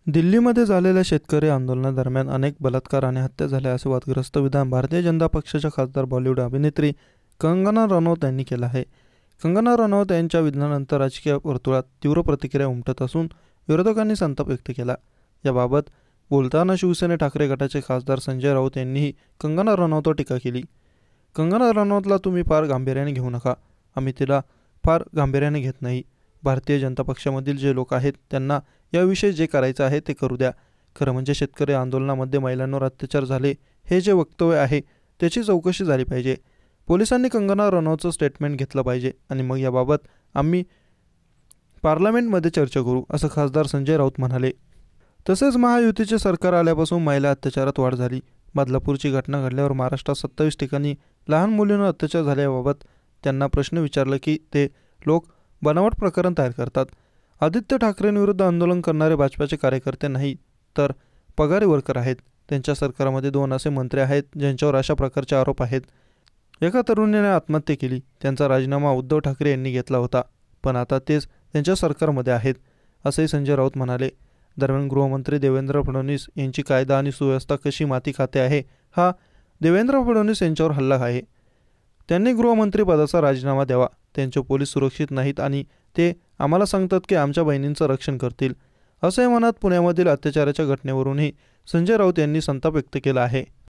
दिल्लीमध्ये झालेल्या शेतकरी आंदोलनादरम्यान अनेक बलात्कार आणि हत्या झाल्या असे वादग्रस्त विधान भारतीय जनता पक्षाच्या खासदार बॉलिवूड अभिनेत्री कंगना रनौत यांनी केलं आहे. कंगना रनौत यांच्या विधानानंतर राजकीय वर्तुळात तीव्र प्रतिक्रिया उमटत असून विरोधकांनी संताप व्यक्त केला. याबाबत बोलताना शिवसेना ठाकरे गटाचे खासदार संजय राऊत यांनीही कंगना रनौतवर टीका केली. कंगना रनौतला तुम्ही फार गांभीर्याने घेऊ नका. आम्ही तिला फार गांभीर्याने घेत नाही. भारतीय जनता पक्षामधील जे लोक आहेत त्यांना याविषयी जे करायचं आहे ते करू द्या. खरं म्हणजे शेतकरी आंदोलनामध्ये महिलांवर अत्याचार झाले हे जे वक्तव्य आहे त्याची चौकशी झाली पाहिजे. पोलिसांनी कंगना रनौतचं स्टेटमेंट घेतलं पाहिजे आणि मग याबाबत आम्ही पार्लमेंटमध्ये चर्चा करू, असं खासदार संजय राऊत म्हणाले. तसेच महायुतीचे सरकार आल्यापासून महिला अत्याचारात वाढ झाली. बदलापूरची घटना घडल्यावर महाराष्ट्रात 27 ठिकाणी लहान मुलींवर अत्याचार झाल्याबाबत त्यांना प्रश्न विचारला की ते लोक बनावट प्रकरण तयार करतात. आदित्य ठाकरेंविरुद्ध आंदोलन करणारे भाजपाचे कार्यकर्ते नाही तर पगारी वर्कर आहेत. त्यांच्या सरकारमध्ये 2 असे मंत्री आहेत ज्यांच्यावर अशा प्रकारचे आरोप आहेत. एका तरुणीने आत्महत्या केली. त्यांचा राजीनामा उद्धव ठाकरे यांनी घेतला होता, पण आता तेच त्यांच्या सरकारमध्ये आहेत, असंही संजय राऊत म्हणाले. दरम्यान गृहमंत्री देवेंद्र फडणवीस यांची कायदा आणि सुव्यवस्था कशी माती खाते आहे हा देवेंद्र फडणवीस यांच्यावर हल्ला आहे. त्यांनी गृहमंत्रीपदाचा राजीनामा द्यावा. त्यांचे पोलीस सुरक्षित नाहीत आणि ते आम्हाला सांगतात की आमच्या बहिणींचं रक्षण करतील, असे म्हणत पुण्यामधील अत्याचाराच्या घटनेवरूनही संजय राऊत यांनी संताप व्यक्त केला आहे.